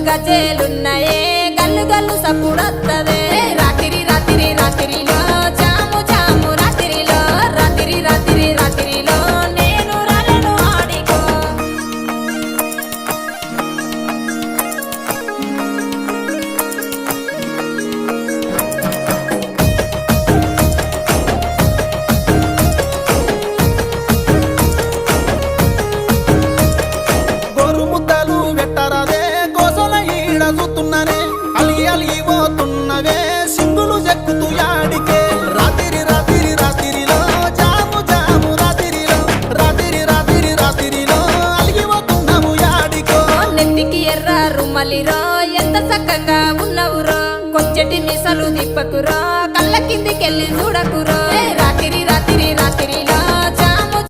గజేలున్నాయే గల్లు గల్లు సప్పుడత్తదే రాత్రి రాత్రి రాత్రిలో జాము జాము రాత్రిలో రాత్రి రాత్రి రాత్రిలో నేను రాలను ఆడికో గోరు ముద్దలు పెట్టరాదే గోసల ఈడ చూస్తున్నానే అలిగి అలిగి పోతున్నవే సింగులు చెక్కుతూ యాడికే రాత్రి రాత్రి రాత్రిలో జాము జాము రాత్రిలో రాత్రి రాత్రి రాత్రిలో అలిగి పోతున్నాము యాడికో నెత్తికి ఎర్ర రుమ్మలిరో ఎంత చక్కగా ఉన్నవురో కొంచెటి మిసలు దిప్పకురో కళ్ళ కిందికెళ్ళి చూడకురో